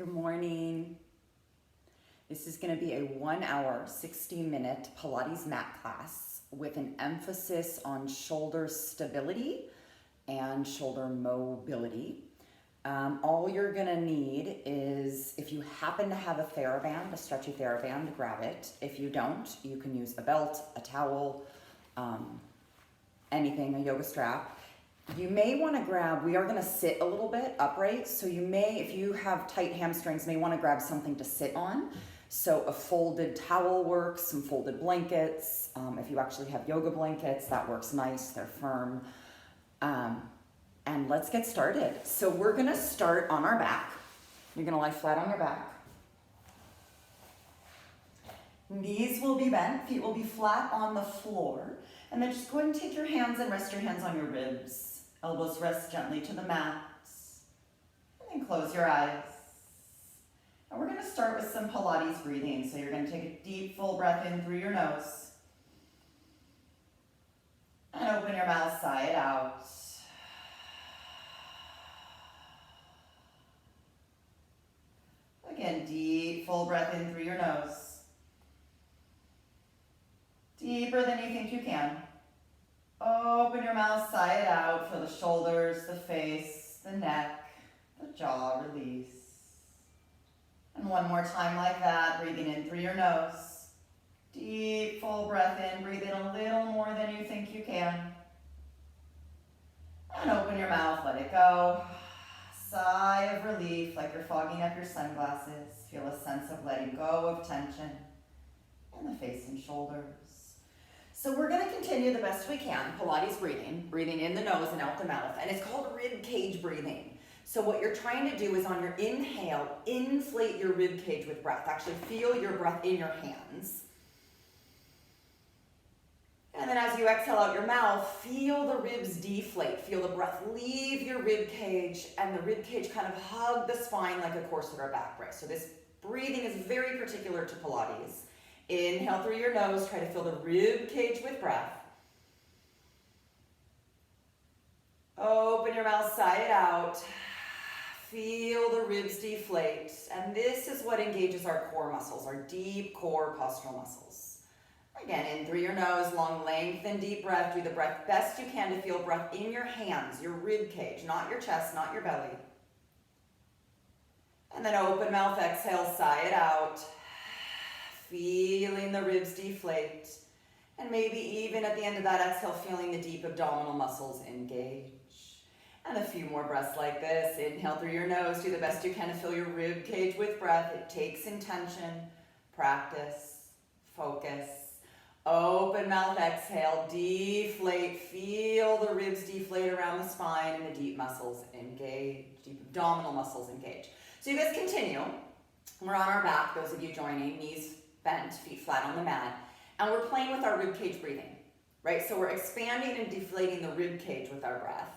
Good morning. This is going to be a 1 hour, 60-minute Pilates mat class with an emphasis on shoulder stability and shoulder mobility. All you're going to need is, if you happen to have a TheraBand, a stretchy TheraBand, grab it. If you don't, you can use a belt, a towel, anything, a yoga strap. You may want to grab, we are going to sit a little bit upright, so you may, if you have tight hamstrings, may want to grab something to sit on. So a folded towel works, some folded blankets. If you actually have yoga blankets, that works nice, they're firm. And let's get started. So we're going to start on our back. You're going to lie flat on your back. Knees will be bent, feet will be flat on the floor. And then just go ahead and take your hands and rest your hands on your ribs. Elbows rest gently to the mat. And then close your eyes. And we're going to start with some Pilates breathing. So you're going to take a deep, full breath in through your nose. And open your mouth, sigh it out. Again, deep, full breath in through your nose. Deeper than you think you can. Open your mouth, sigh it out. Feel the shoulders, the face, the neck, the jaw release. And one more time like that, breathing in through your nose. Deep, full breath in. Breathe in a little more than you think you can. And open your mouth, let it go. Sigh of relief, like you're fogging up your sunglasses. Feel a sense of letting go of tension in the face and shoulders. So we're going to continue the best we can, Pilates breathing, breathing in the nose and out the mouth, and it's called rib cage breathing. So what you're trying to do is on your inhale, inflate your rib cage with breath. Actually feel your breath in your hands. And then as you exhale out your mouth, feel the ribs deflate. Feel the breath leave your rib cage, and the rib cage kind of hug the spine like a corset or back brace. So this breathing is very particular to Pilates. Inhale through your nose, try to fill the rib cage with breath. Open your mouth, sigh it out. Feel the ribs deflate. And this is what engages our core muscles, our deep core postural muscles. Again, in through your nose, long, lengthen, deep breath. Do the breath best you can to feel breath in your hands, your rib cage, not your chest, not your belly. And then open mouth, exhale, sigh it out. Feeling the ribs deflate. And maybe even at the end of that exhale, feeling the deep abdominal muscles engage. And a few more breaths like this. Inhale through your nose. Do the best you can to fill your rib cage with breath. It takes intention, practice, focus. Open mouth, exhale, deflate. Feel the ribs deflate around the spine and the deep muscles engage. Deep abdominal muscles engage. So you guys continue. We're on our back, those of you joining, knees bent, feet flat on the mat. And we're playing with our rib cage breathing, right? So we're expanding and deflating the rib cage with our breath,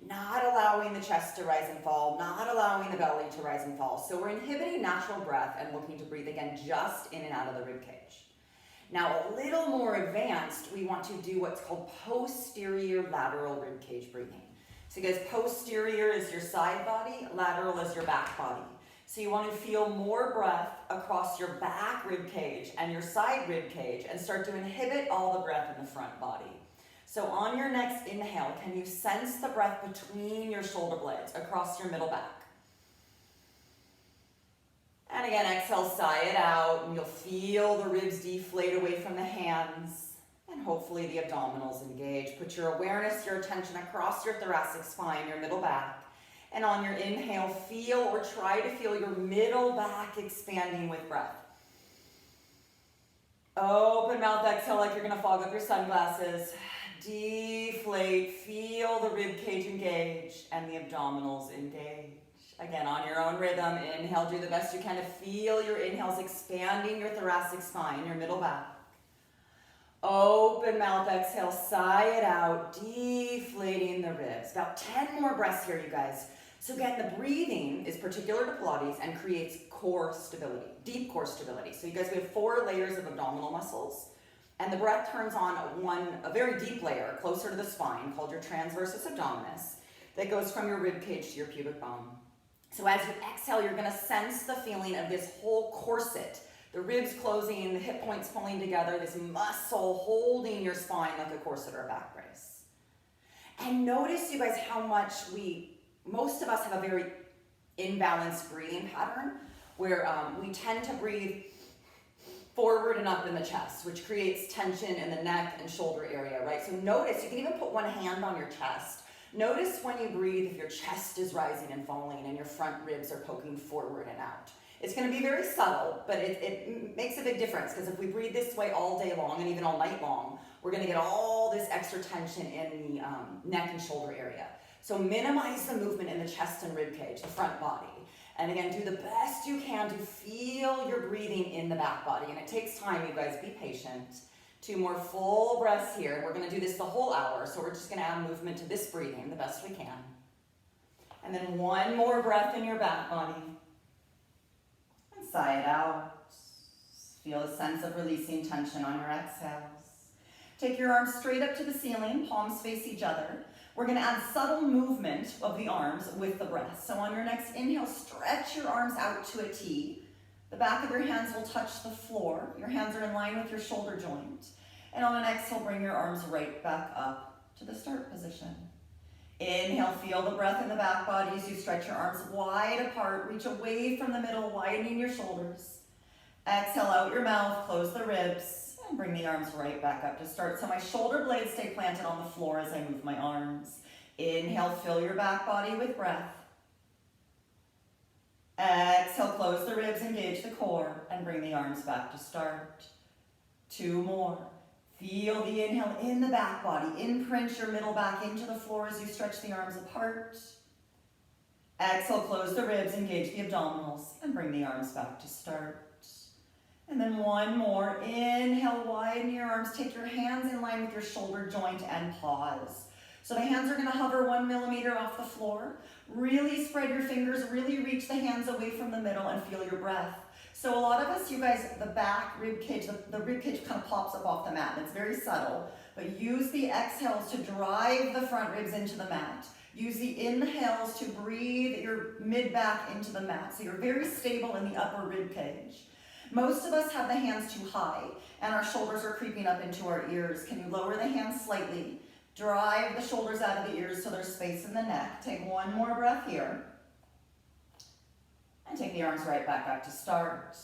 not allowing the chest to rise and fall, not allowing the belly to rise and fall. So we're inhibiting natural breath and looking to breathe again just in and out of the rib cage. Now a little more advanced, we want to do what's called posterior lateral rib cage breathing. So guys, posterior is your side body, lateral is your back body. So you want to feel more breath across your back rib cage and your side rib cage and start to inhibit all the breath in the front body. So on your next inhale, can you sense the breath between your shoulder blades across your middle back? And again, exhale, sigh it out, and you'll feel the ribs deflate away from the hands, and hopefully the abdominals engage. Put your awareness, your attention across your thoracic spine, your middle back. And on your inhale, feel or try to feel your middle back expanding with breath. Open mouth, exhale like you're going to fog up your sunglasses. Deflate, feel the rib cage engage and the abdominals engage. Again, on your own rhythm, inhale, do the best you can to feel your inhales expanding your thoracic spine, your middle back. Open mouth, exhale, sigh it out, deflating the ribs. About 10 more breaths here, you guys. So again, the breathing is particular to Pilates and creates core stability, deep core stability. So you guys, we have 4 layers of abdominal muscles, and the breath turns on a very deep layer closer to the spine called your transversus abdominis that goes from your rib cage to your pubic bone. So as you exhale, you're gonna sense the feeling of this whole corset, the ribs closing, the hip points pulling together, this muscle holding your spine like a corset or a back brace. And notice, you guys, how much most of us have a very imbalanced breathing pattern where we tend to breathe forward and up in the chest, which creates tension in the neck and shoulder area, right? So notice, you can even put one hand on your chest. Notice when you breathe if your chest is rising and falling and your front ribs are poking forward and out. It's going to be very subtle, but it makes a big difference, because if we breathe this way all day long and even all night long, we're going to get all this extra tension in the neck and shoulder area. So minimize the movement in the chest and rib cage, the front body. And again, do the best you can to feel your breathing in the back body. And it takes time, you guys, be patient. 2 more full breaths here. We're gonna do this the whole hour, so we're just gonna add movement to this breathing the best we can. And then 1 more breath in your back body. And sigh it out. Feel a sense of releasing tension on your exhales. Take your arms straight up to the ceiling, palms face each other. We're gonna add subtle movement of the arms with the breath. So on your next inhale, stretch your arms out to a T. The back of your hands will touch the floor. Your hands are in line with your shoulder joint. And on an exhale, bring your arms right back up to the start position. Inhale, feel the breath in the back body as you stretch your arms wide apart. Reach away from the middle, widening your shoulders. Exhale out your mouth, close the ribs. And bring the arms right back up to start. So my shoulder blades stay planted on the floor as I move my arms. Inhale, fill your back body with breath. Exhale, close the ribs, engage the core, and bring the arms back to start. 2 more. Feel the inhale in the back body. Imprint your middle back into the floor as you stretch the arms apart. Exhale, close the ribs, engage the abdominals, and bring the arms back to start. And then 1 more. Inhale, widen your arms. Take your hands in line with your shoulder joint and pause. So the hands are going to hover 1 millimeter off the floor. Really spread your fingers. Really reach the hands away from the middle and feel your breath. So a lot of us, you guys, the back rib cage, the rib cage kind of pops up off the mat. And it's very subtle. But use the exhales to drive the front ribs into the mat. Use the inhales to breathe your mid-back into the mat. So you're very stable in the upper rib cage. Most of us have the hands too high and our shoulders are creeping up into our ears. Can you lower the hands slightly? Drive the shoulders out of the ears so there's space in the neck. Take 1 more breath here. And take the arms right back up to start.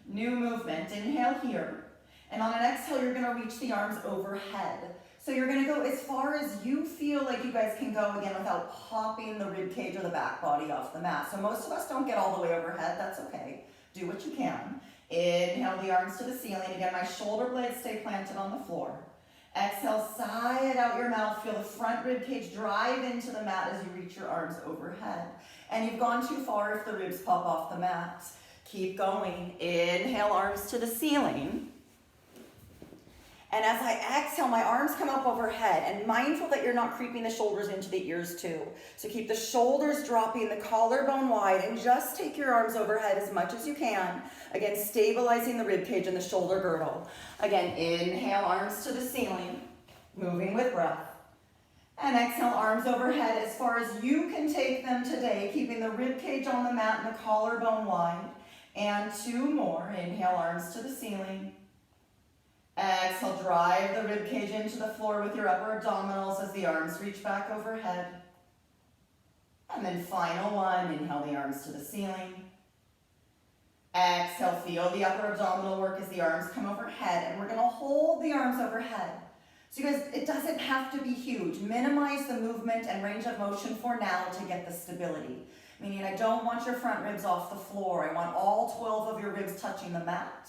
New movement. Inhale here. And on an exhale, you're gonna reach the arms overhead. So you're gonna go as far as you feel like you guys can go, again, without popping the rib cage or the back body off the mat. So most of us don't get all the way overhead. That's okay. Do what you can. Inhale the arms to the ceiling. Again, my shoulder blades stay planted on the floor. Exhale, sigh it out your mouth. Feel the front rib cage drive into the mat as you reach your arms overhead. And you've gone too far if the ribs pop off the mat. Keep going. Inhale, arms to the ceiling. And as I exhale, my arms come up overhead, and mindful that you're not creeping the shoulders into the ears too. So keep the shoulders dropping, the collarbone wide, and just take your arms overhead as much as you can. Again, stabilizing the rib cage and the shoulder girdle. Again, inhale, arms to the ceiling, moving with breath. And exhale, arms overhead as far as you can take them today, keeping the rib cage on the mat and the collarbone wide. And 2 more. Inhale, arms to the ceiling. Exhale, drive the rib cage into the floor with your upper abdominals as the arms reach back overhead. And then final 1, inhale the arms to the ceiling. Exhale, feel the upper abdominal work as the arms come overhead. And we're gonna hold the arms overhead. So you guys, it doesn't have to be huge. Minimize the movement and range of motion for now to get the stability. Meaning I don't want your front ribs off the floor. I want all 12 of your ribs touching the mat.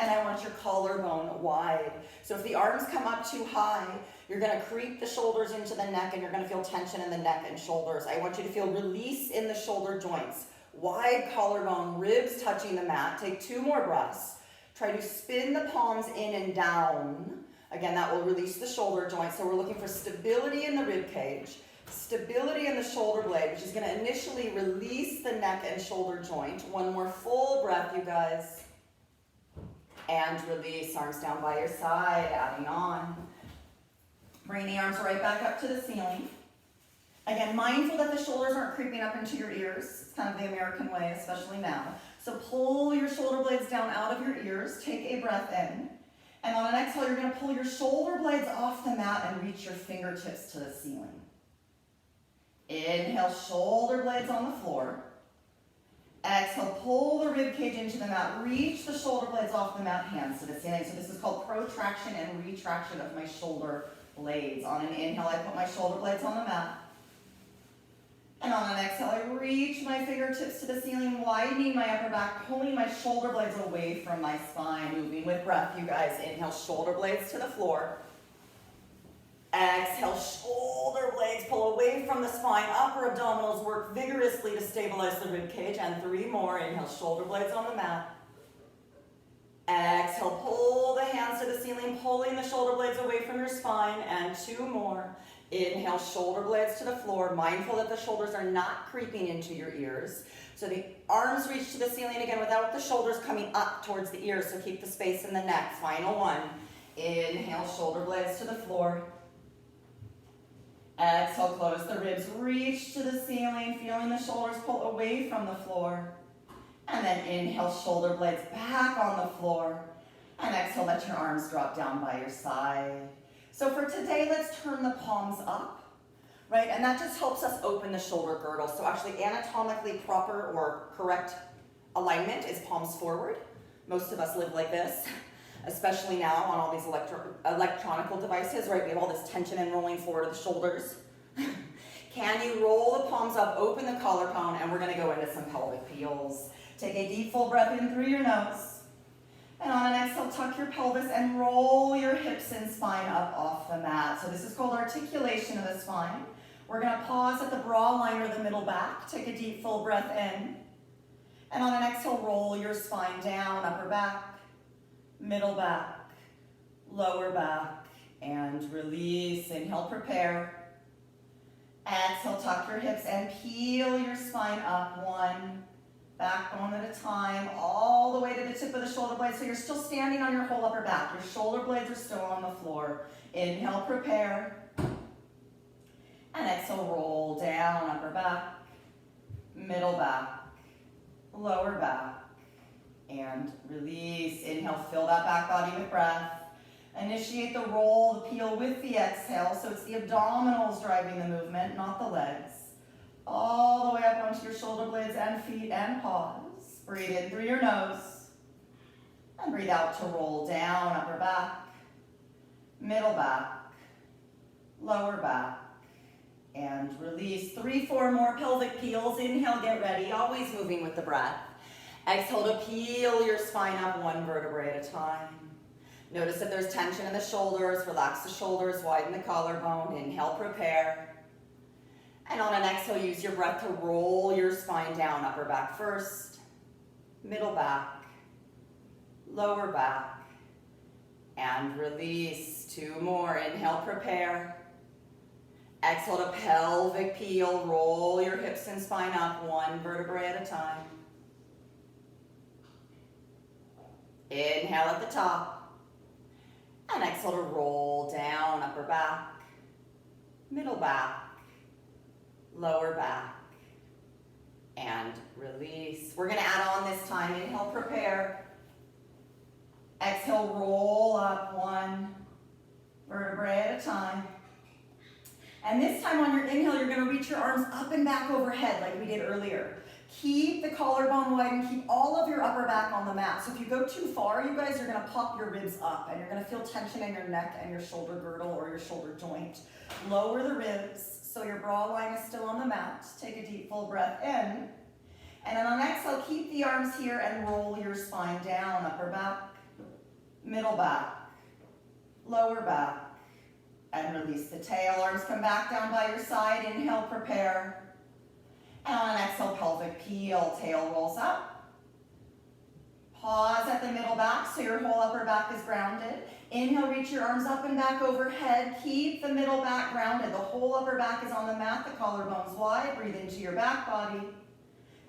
And I want your collarbone wide. So if the arms come up too high, you're gonna creep the shoulders into the neck and you're gonna feel tension in the neck and shoulders. I want you to feel release in the shoulder joints. Wide collarbone, ribs touching the mat. Take 2 more breaths. Try to spin the palms in and down. Again, that will release the shoulder joints. So we're looking for stability in the rib cage, stability in the shoulder blade, which is gonna initially release the neck and shoulder joint. 1 more full breath, you guys. And release, arms down by your side, adding on. Bring the arms right back up to the ceiling. Again, mindful that the shoulders aren't creeping up into your ears. It's kind of the American way, especially now. So pull your shoulder blades down out of your ears. Take a breath in. And on an exhale, you're going to pull your shoulder blades off the mat and reach your fingertips to the ceiling. Inhale, shoulder blades on the floor. Exhale, pull the rib cage into the mat. Reach the shoulder blades off the mat, hands to the ceiling. So this is called protraction and retraction of my shoulder blades. On an inhale, I put my shoulder blades on the mat. And on an exhale, I reach my fingertips to the ceiling, widening my upper back, pulling my shoulder blades away from my spine, moving with breath, you guys. Inhale, shoulder blades to the floor. Exhale, shoulder blades pull away from the spine. Upper abdominals work vigorously to stabilize the rib cage. And 3 more. Inhale, shoulder blades on the mat. Exhale, pull the hands to the ceiling, pulling the shoulder blades away from your spine. And 2 more. Inhale, shoulder blades to the floor, mindful that the shoulders are not creeping into your ears. So the arms reach to the ceiling again without the shoulders coming up towards the ears. So keep the space in the neck. Final one. Inhale, shoulder blades to the floor. Exhale, close the ribs, reach to the ceiling, feeling the shoulders pull away from the floor. And then inhale, shoulder blades back on the floor. And exhale, let your arms drop down by your side. So for today, let's turn the palms up, right? And that just helps us open the shoulder girdle. So actually anatomically proper or correct alignment is palms forward. Most of us live like this, especially now on all these electronical devices, right? We have all this tension and rolling forward of the shoulders. Can you roll the palms up, open the collarbone, and we're gonna go into some pelvic peels. Take a deep full breath in through your nose. And on an exhale, tuck your pelvis and roll your hips and spine up off the mat. So this is called articulation of the spine. We're gonna pause at the bra line or the middle back. Take a deep full breath in. And on an exhale, roll your spine down, upper back, middle back, lower back, and release. Inhale, prepare. Exhale, tuck your hips and peel your spine up. 1 backbone at a time, all the way to the tip of the shoulder blades. So you're still standing on your whole upper back. Your shoulder blades are still on the floor. Inhale, prepare. And exhale, roll down, upper back, middle back, lower back, and release. Inhale, fill that back body with breath. Initiate the roll, the peel with the exhale. So it's the abdominals driving the movement, not the legs. All the way up onto your shoulder blades and feet, and pause. Breathe in through your nose. And breathe out to roll down, upper back, middle back, lower back, and release. 3, 4 more pelvic peels. Inhale, get ready, always moving with the breath. Exhale to peel your spine up 1 vertebrae at a time. Notice if there's tension in the shoulders, relax the shoulders, widen the collarbone. Inhale, prepare. And on an exhale, use your breath to roll your spine down, upper back first, middle back, lower back, and release. 2 more. Inhale, prepare. Exhale to pelvic peel, roll your hips and spine up 1 vertebrae at a time. Inhale at the top. And exhale to roll down, upper back, middle back, lower back, and release. We're gonna add on this time. Inhale, prepare. Exhale, roll up 1 vertebrae at a time. And this time on your inhale, you're gonna reach your arms up and back overhead like we did earlier. Keep the collarbone wide and keep all of your upper back on the mat. So if you go too far, you guys, you're gonna pop your ribs up and you're gonna feel tension in your neck and your shoulder girdle or your shoulder joint. Lower the ribs so your bra line is still on the mat. Take a deep full breath in. And then on exhale, keep the arms here and roll your spine down, upper back, middle back, lower back, and release the tail. Arms come back down by your side. Inhale, prepare. And on an exhale, pelvic peel, tail rolls up. Pause at the middle back so your whole upper back is grounded. Inhale, reach your arms up and back overhead. Keep the middle back grounded. The whole upper back is on the mat, the collarbone's wide. Breathe into your back body.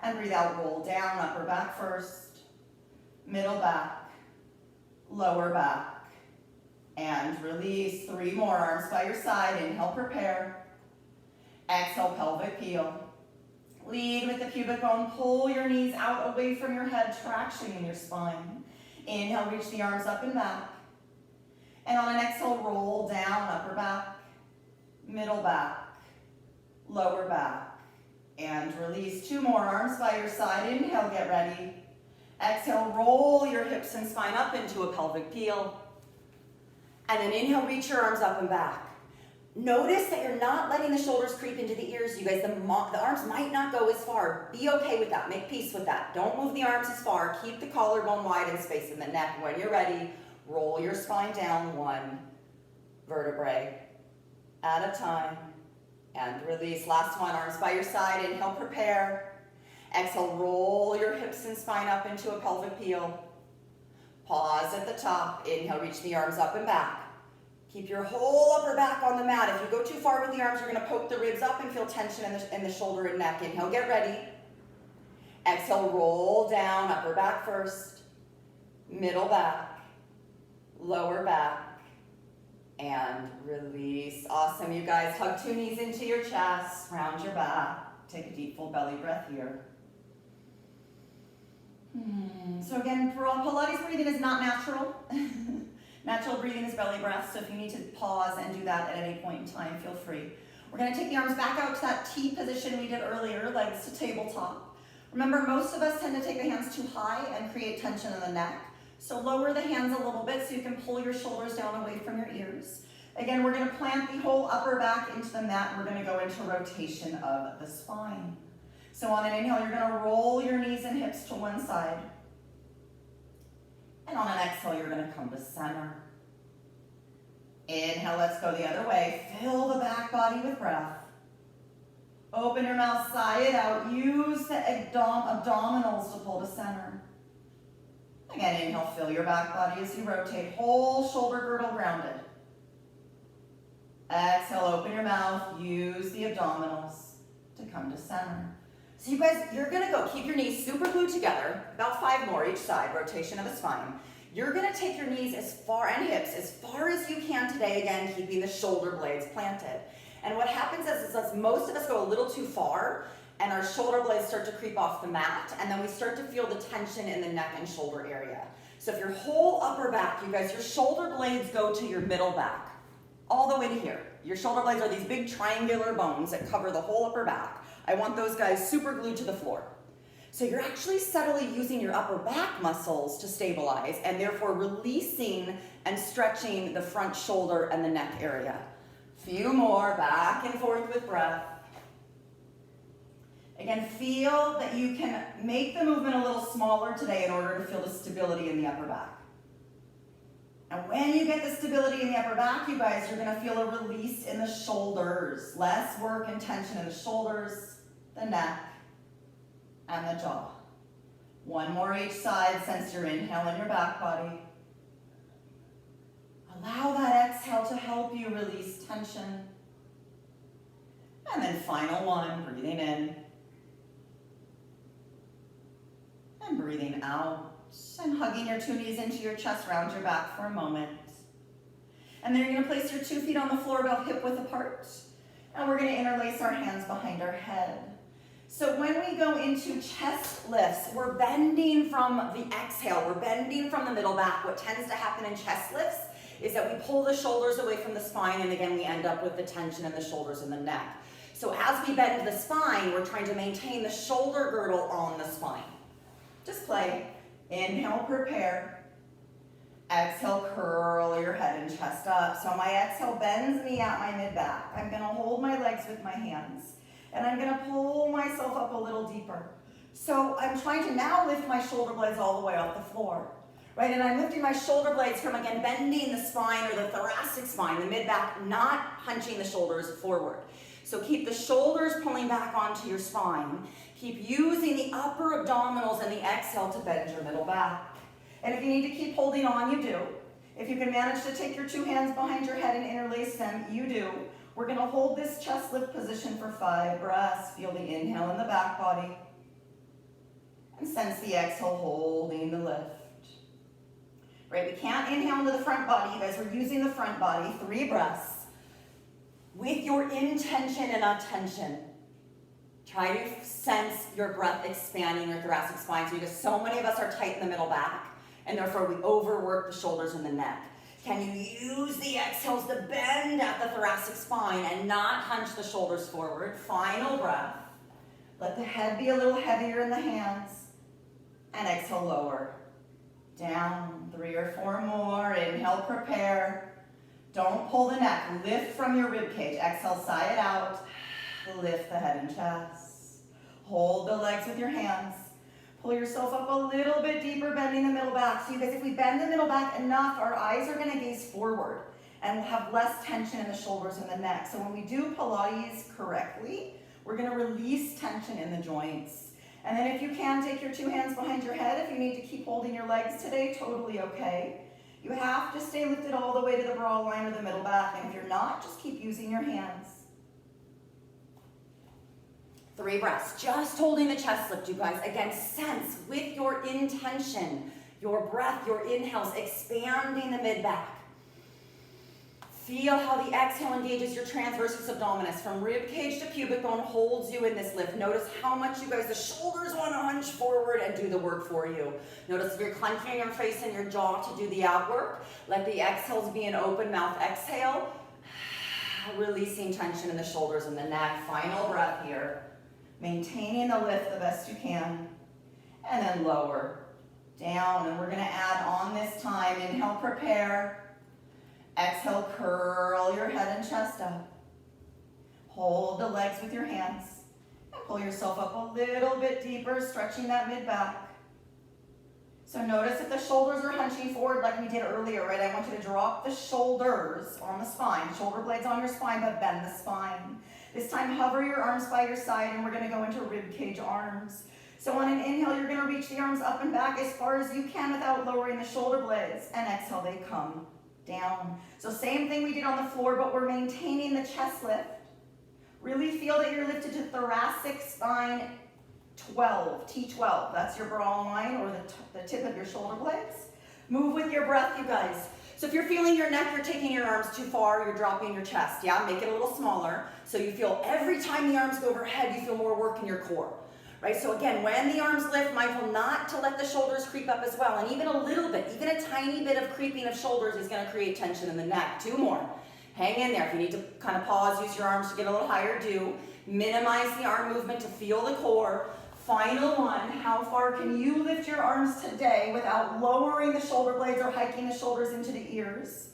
And breathe out, roll down, upper back first, middle back, lower back, and release. 3 more, arms by your side. Inhale, prepare. Exhale, pelvic peel. Lead with the pubic bone. Pull your knees out away from your head, traction in your spine. Inhale, reach the arms up and back. And on an exhale, roll down, upper back, middle back, lower back. And release. 2 more, arms by your side. Inhale, get ready. Exhale, roll your hips and spine up into a pelvic peel. And then inhale, reach your arms up and back. Notice that you're not letting the shoulders creep into the ears. You guys, the arms might not go as far. Be okay with that. Make peace with that. Don't move the arms as far. Keep the collarbone wide and space in the neck. When you're ready, roll your spine down 1 vertebrae at a time. And release. Last one, arms by your side. Inhale, prepare. Exhale, roll your hips and spine up into a pelvic peel. Pause at the top. Inhale, reach the arms up and back. Keep your whole upper back on the mat. If you go too far with the arms, you're going to poke the ribs up and feel tension in the shoulder and neck. Inhale, get ready. Exhale, roll down, upper back first, middle back, lower back, and release. Awesome, you guys. Hug 2 knees into your chest, round your back. Take a deep full belly breath here. So again, Pilates breathing is not natural. Natural breathing is belly breath, so if you need to pause and do that at any point in time, feel free. We're going to take the arms back out to that T position we did earlier, legs to tabletop. Remember, most of us tend to take the hands too high and create tension in the neck. So lower the hands a little bit so you can pull your shoulders down away from your ears. Again, we're going to plant the whole upper back into the mat. We're going to go into rotation of the spine. So on an inhale, you're going to roll your knees and hips to one side. And on an exhale, you're going to come to center. Inhale, let's go the other way. Fill the back body with breath. Open your mouth, sigh it out. Use the abdominals to pull to center. Again, inhale, fill your back body as you rotate. Whole shoulder girdle grounded. Exhale, open your mouth. Use the abdominals to come to center. So you guys, you're going to go keep your knees super glued together, about 5 more each side, rotation of the spine. You're going to take your knees as far and hips as far as you can today, again, keeping the shoulder blades planted. And what happens is most of us go a little too far and our shoulder blades start to creep off the mat, and then we start to feel the tension in the neck and shoulder area. So if your whole upper back, you guys, your shoulder blades go to your middle back, all the way to here. Your shoulder blades are these big triangular bones that cover the whole upper back. I want those guys super glued to the floor. So you're actually subtly using your upper back muscles to stabilize and therefore releasing and stretching the front shoulder and the neck area. Few more, back and forth with breath. Again, feel that you can make the movement a little smaller today in order to feel the stability in the upper back. And when you get the stability in the upper back, you guys, you're going to feel a release in the shoulders. Less work and tension in the shoulders, the neck, and the jaw. 1 more each side. Sense your inhale in your back body. Allow that exhale to help you release tension. And then final one, breathing in. And breathing out. And hugging your 2 knees into your chest, round your back for a moment. And then you're going to place your 2 feet on the floor about hip width apart. And we're going to interlace our hands behind our head. So when we go into chest lifts, we're bending from the exhale. We're bending from the middle back. What tends to happen in chest lifts is that we pull the shoulders away from the spine, and again, we end up with the tension in the shoulders and the neck. So as we bend the spine, we're trying to maintain the shoulder girdle on the spine. Just play. Inhale, prepare. Exhale, curl your head and chest up. So my exhale bends me at my mid-back. I'm going to hold my legs with my hands. And I'm going to pull myself up a little deeper. So I'm trying to now lift my shoulder blades all the way off the floor. Right? And I'm lifting my shoulder blades from, again, bending the spine or the thoracic spine, the mid-back, not hunching the shoulders forward. So keep the shoulders pulling back onto your spine. Keep using the upper abdominals and the exhale to bend your middle back. And if you need to keep holding on, you do. If you can manage to take your 2 hands behind your head and interlace them, you do. We're going to hold this chest lift position for 5 breaths. Feel the inhale in the back body. And sense the exhale holding the lift. Right, we can't inhale into the front body. You guys, we're using the front body. 3 breaths. With your intention and attention, try to sense your breath expanding your thoracic spine. Because so many of us are tight in the middle back, and therefore we overwork the shoulders and the neck. Can you use the exhales to bend at the thoracic spine and not hunch the shoulders forward? Final breath. Let the head be a little heavier in the hands. And exhale, lower. Down, 3 or 4 more. Inhale, prepare. Don't pull the neck. Lift from your rib cage. Exhale, sigh it out. Lift the head and chest. Hold the legs with your hands. Pull yourself up a little bit deeper, bending the middle back. So you guys, if we bend the middle back enough, our eyes are going to gaze forward and we'll have less tension in the shoulders and the neck. So when we do Pilates correctly, we're going to release tension in the joints. And then if you can, take your 2 hands behind your head. If you need to keep holding your legs today, totally okay. You have to stay lifted all the way to the broad line or the middle back. And if you're not, just keep using your hands. 3 breaths, just holding the chest lift, you guys. Again, sense with your intention, your breath, your inhales, expanding the mid-back. Feel how the exhale engages your transversus abdominis. From rib cage to pubic bone holds you in this lift. Notice how much you guys, the shoulders want to hunch forward and do the work for you. Notice if you're clenching your face and your jaw to do the ab work. Let the exhales be an open mouth exhale. Releasing tension in the shoulders and the neck. Final breath here. Maintaining the lift the best you can. And then lower. Down. And we're going to add on this time. Inhale, prepare. Exhale, curl your head and chest up. Hold the legs with your hands. And pull yourself up a little bit deeper, stretching that mid-back. So notice if the shoulders are hunching forward like we did earlier, right? I want you to drop the shoulders on the spine, shoulder blades on your spine, but bend the spine. This time, hover your arms by your side, and we're going to go into rib cage arms. So on an inhale, you're going to reach the arms up and back as far as you can without lowering the shoulder blades. And exhale, they come down. So same thing we did on the floor, but we're maintaining the chest lift. Really feel that you're lifted to thoracic spine 12, T12. That's your broad line or the tip of your shoulder blades. Move with your breath, you guys. So if you're feeling your neck, you're taking your arms too far, you're dropping your chest. Yeah, make it a little smaller. So you feel every time the arms go overhead, you feel more work in your core. Right, so again, when the arms lift, mindful not to let the shoulders creep up as well. And even a little bit, even a tiny bit of creeping of shoulders is going to create tension in the neck. 2 more. Hang in there. If you need to kind of pause, use your arms to get a little higher, do. Minimize the arm movement to feel the core. Final one. How far can you lift your arms today without lowering the shoulder blades or hiking the shoulders into the ears?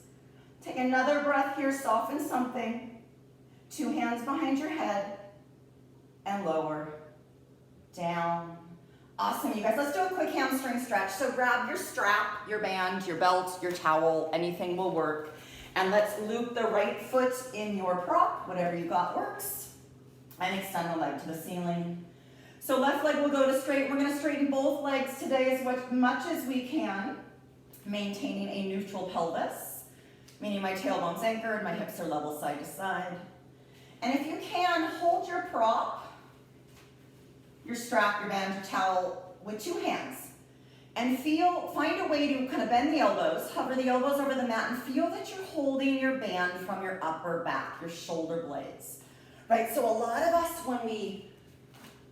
Take another breath here. Soften something. 2 hands behind your head. And lower. Down. Awesome, you guys. Let's do a quick hamstring stretch. So grab your strap, your band, your belt, your towel, anything will work. And let's loop the right foot in your prop, whatever you got works. And extend the leg to the ceiling. So left leg will go to straight. We're going to straighten both legs today as much as we can, maintaining a neutral pelvis, meaning my tailbone's anchored, my hips are level side to side. And if you can, hold your prop, your strap, your band, your towel with 2 hands. And find a way to kind of bend the elbows, hover the elbows over the mat, and feel that you're holding your band from your upper back, your shoulder blades. Right, so a lot of us, when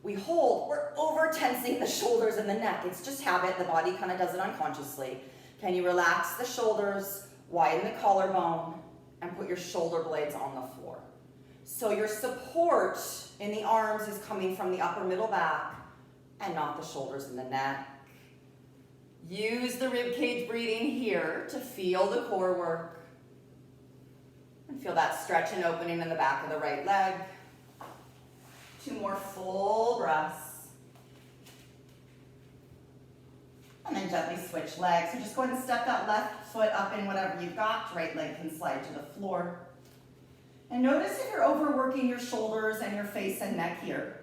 we hold, we're over tensing the shoulders and the neck. It's just habit, the body kind of does it unconsciously. Can you relax the shoulders, widen the collarbone, and put your shoulder blades on the floor? So your support in the arms is coming from the upper middle back and not the shoulders and the neck. Use the rib cage breathing here to feel the core work. And feel that stretch and opening in the back of the right leg. 2 more full breaths. And then gently switch legs. So just go ahead and step that left foot up in whatever you've got. Right leg can slide to the floor. And notice if you're overworking your shoulders and your face and neck here.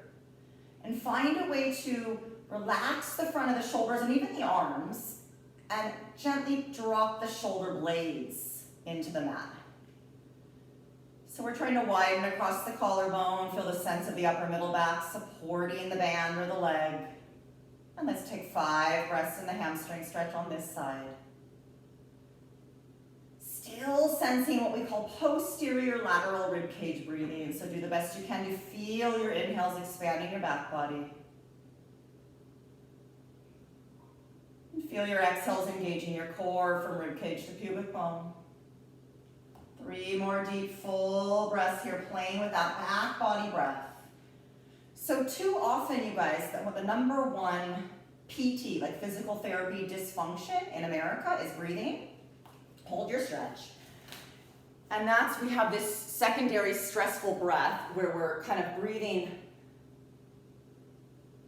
And find a way to relax the front of the shoulders and even the arms and gently drop the shoulder blades into the mat. So we're trying to widen across the collarbone, feel the sense of the upper middle back supporting the band or the leg. And let's take 5 breaths in the hamstring stretch on this side. Still still sensing what we call posterior lateral ribcage breathing. So do the best you can to feel your inhales expanding your back body. And feel your exhales engaging your core from ribcage to pubic bone. 3 more deep, full breaths here, playing with that back body breath. So too often, you guys, that what the number one PT, like physical therapy dysfunction in America is breathing. Hold your stretch. And we have this secondary stressful breath where we're kind of breathing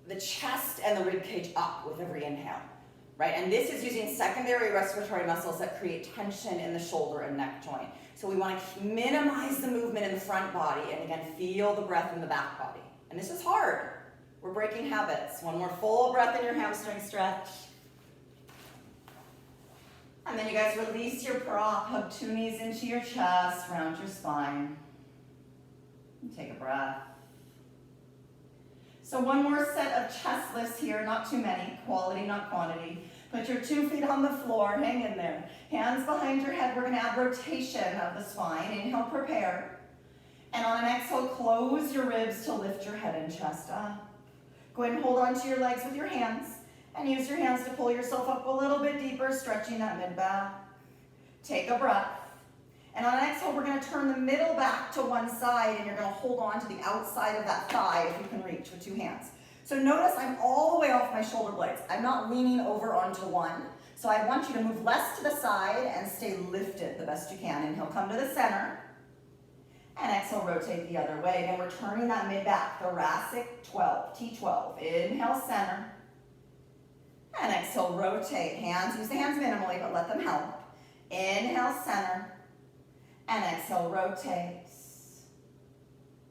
the chest and the rib cage up with every inhale, right? And this is using secondary respiratory muscles that create tension in the shoulder and neck joint. So we want to minimize the movement in the front body and again, feel the breath in the back body. And this is hard. We're breaking habits. One more full breath in your hamstring stretch. And then you guys release your prop, hug 2 knees into your chest, round your spine. And take a breath. So one more set of chest lifts here, not too many, quality, not quantity. Put your 2 feet on the floor, hang in there. Hands behind your head, we're gonna add rotation of the spine. Inhale, prepare. And on an exhale, close your ribs to lift your head and chest up. Go ahead and hold onto your legs with your hands. And use your hands to pull yourself up a little bit deeper, stretching that mid-back. Take a breath. And on an exhale, we're gonna turn the middle back to one side and you're gonna hold on to the outside of that thigh if you can reach with 2 hands. So notice I'm all the way off my shoulder blades. I'm not leaning over onto one. So I want you to move less to the side and stay lifted the best you can. Inhale, come to the center. And exhale, rotate the other way. Again, we're turning that mid-back, thoracic 12, T12. Inhale, center. And exhale, rotate. Hands, use the hands minimally, but let them help. Inhale, center. And exhale, rotate.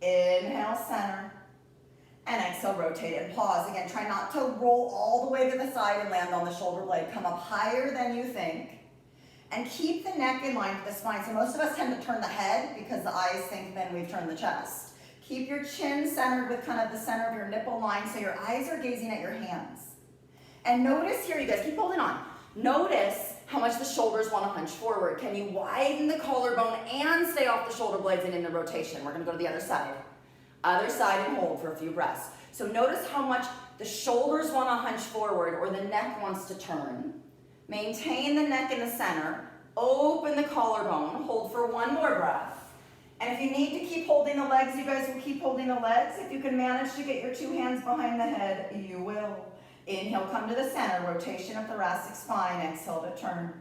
Inhale, center. And exhale, rotate and pause. Again, try not to roll all the way to the side and land on the shoulder blade. Come up higher than you think. And keep the neck in line with the spine. So most of us tend to turn the head because the eyes think then we've turned the chest. Keep your chin centered with kind of the center of your nipple line so your eyes are gazing at your hands. And notice here, you guys, keep holding on. Notice how much the shoulders want to hunch forward. Can you widen the collarbone and stay off the shoulder blades and in the rotation? We're going to go to the other side. Other side and hold for a few breaths. So notice how much the shoulders want to hunch forward or the neck wants to turn. Maintain the neck in the center. Open the collarbone. Hold for 1 more breath. And if you need to keep holding the legs, you guys will keep holding the legs. If you can manage to get your 2 hands behind the head, you will. Inhale, come to the center, rotation of thoracic spine. Exhale to turn.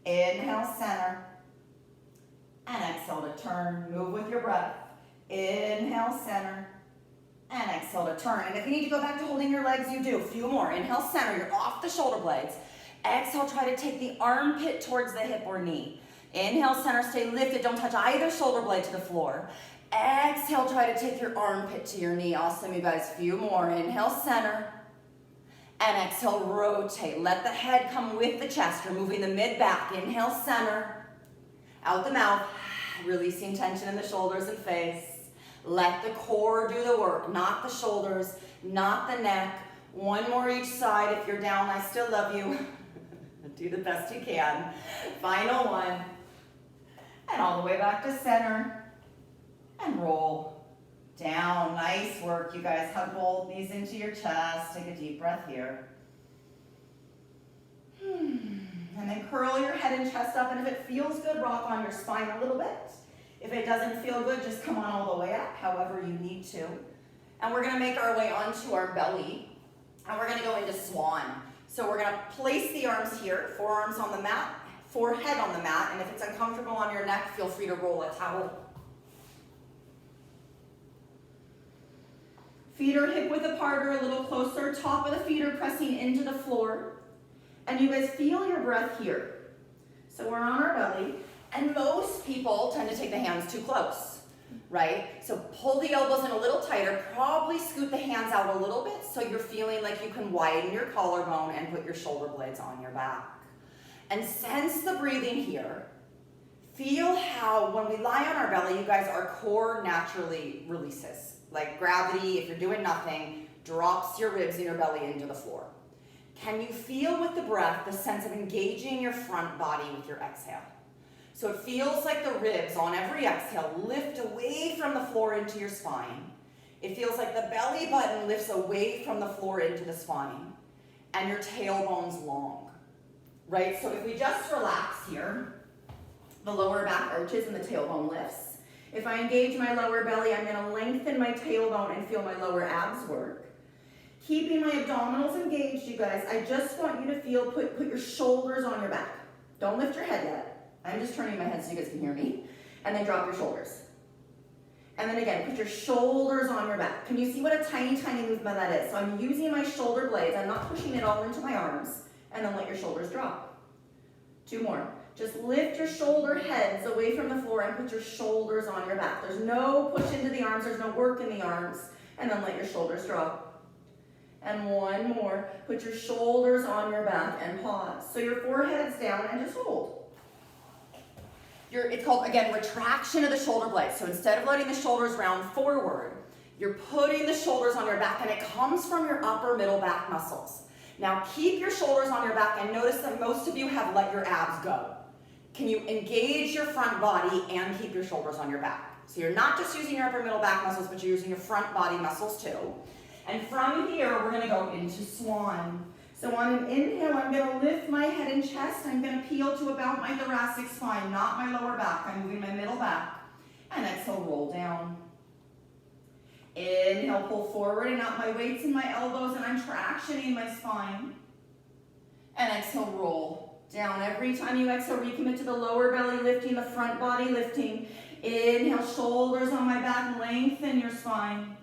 Inhale, center. And exhale to turn. Move with your breath. Inhale, center. And exhale to turn. And if you need to go back to holding your legs, you do. A few more. Inhale, center. You're off the shoulder blades. Exhale, try to take the armpit towards the hip or knee. Inhale, center, stay lifted. Don't touch either shoulder blade to the floor. Exhale, try to take your armpit to your knee. Awesome, you guys. Few more. Inhale, center. And exhale, rotate. Let the head come with the chest. You're moving the mid-back. Inhale, center. Out the mouth. Releasing tension in the shoulders and face. Let the core do the work, not the shoulders, not the neck. 1 more each side. If you're down, I still love you. Do the best you can. Final 1. And all the way back to center. And roll down. Nice work, you guys. Hug both knees into your chest. Take a deep breath here. And then curl your head and chest up. And if it feels good, rock on your spine a little bit. If it doesn't feel good, just come on all the way up, however you need to. And we're going to make our way onto our belly. And we're going to go into Swan. So we're going to place the arms here, forearms on the mat, forehead on the mat. And if it's uncomfortable on your neck, feel free to roll a towel. Feet are hip width apart or a little closer. Top of the feet are pressing into the floor. And you guys feel your breath here. So we're on our belly. And most people tend to take the hands too close, right? So pull the elbows in a little tighter. Probably scoot the hands out a little bit so you're feeling like you can widen your collarbone and put your shoulder blades on your back. And sense the breathing here. Feel how when we lie on our belly, you guys, our core naturally releases. Like gravity, if you're doing nothing, drops your ribs and your belly into the floor. Can you feel with the breath the sense of engaging your front body with your exhale? So it feels like the ribs on every exhale lift away from the floor into your spine. It feels like the belly button lifts away from the floor into the spine. And your tailbone's long, right? So if we just relax here, the lower back arches and the tailbone lifts. If I engage my lower belly, I'm gonna lengthen my tailbone and feel my lower abs work. Keeping my abdominals engaged, you guys, I just want you to feel, put your shoulders on your back. Don't lift your head yet. I'm just turning my head so you guys can hear me. And then drop your shoulders. And then again, put your shoulders on your back. Can you see what a tiny, tiny movement that is? So I'm using my shoulder blades. I'm not pushing it all into my arms. And then let your shoulders drop. 2 more. Just lift your shoulder heads away from the floor and put your shoulders on your back. There's no push into the arms. There's no work in the arms. And then let your shoulders drop. And 1 more. Put your shoulders on your back and pause. So your forehead's down and just hold. It's called, again, retraction of the shoulder blades. So instead of letting the shoulders round forward, you're putting the shoulders on your back, and it comes from your upper middle back muscles. Now keep your shoulders on your back, and notice that most of you have let your abs go. Can you engage your front body and keep your shoulders on your back? So you're not just using your upper middle back muscles, but you're using your front body muscles too. And from here, we're gonna go into Swan. So on an inhale, I'm going to lift my head and chest. I'm going to peel to about my thoracic spine, not my lower back. I'm moving my middle back. And exhale, roll down. Inhale, pull forward and up my weights and my elbows, and I'm tractioning my spine. And exhale, roll down. Every time you exhale, recommit to the lower belly lifting, the front body lifting. Inhale, shoulders on my back, lengthen your spine.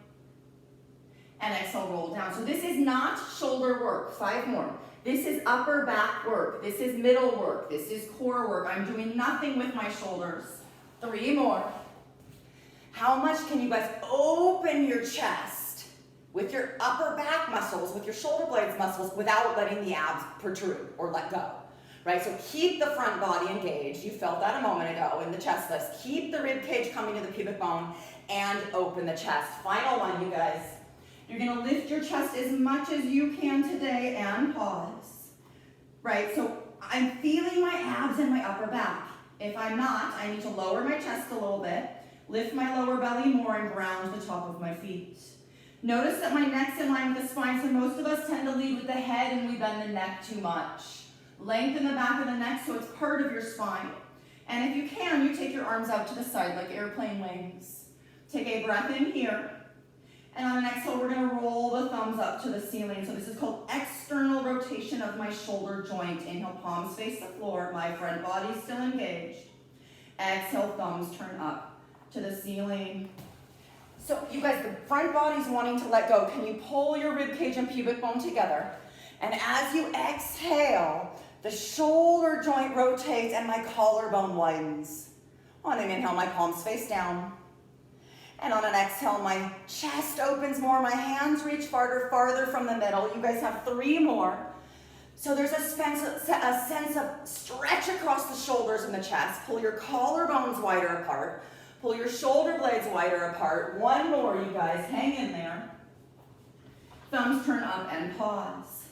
And exhale, roll down. So this is not shoulder work. 5 more. This is upper back work. This is middle work. This is core work. I'm doing nothing with my shoulders. 3 more. How much can you guys open your chest with your upper back muscles, with your shoulder blades muscles, without letting the abs protrude or let go? Right? So keep the front body engaged. You felt that a moment ago in the chest lifts. Keep the rib cage coming to the pubic bone and open the chest. Final one, you guys. You're going to lift your chest as much as you can today and pause. Right? So I'm feeling my abs in my upper back. If I'm not, I need to lower my chest a little bit, lift my lower belly more, and ground the top of my feet. Notice that my neck's in line with the spine, so most of us tend to lead with the head and we bend the neck too much. Lengthen the back of the neck so it's part of your spine. And if you can, you take your arms out to the side like airplane wings. Take a breath in here. And on an exhale, we're going to roll the thumbs up to the ceiling. So this is called external rotation of my shoulder joint. Inhale, palms face the floor. My front body is still engaged. Exhale, thumbs turn up to the ceiling. So you guys, the front body's wanting to let go. Can you pull your rib cage and pubic bone together? And as you exhale, the shoulder joint rotates and my collarbone widens. On an inhale, my palms face down. And on an exhale, my chest opens more, my hands reach farther from the middle. You guys have 3 more. So there's a sense of stretch across the shoulders and the chest. Pull your collarbones wider apart. Pull your shoulder blades wider apart. 1 more, you guys. Hang in there. Thumbs turn up and pause.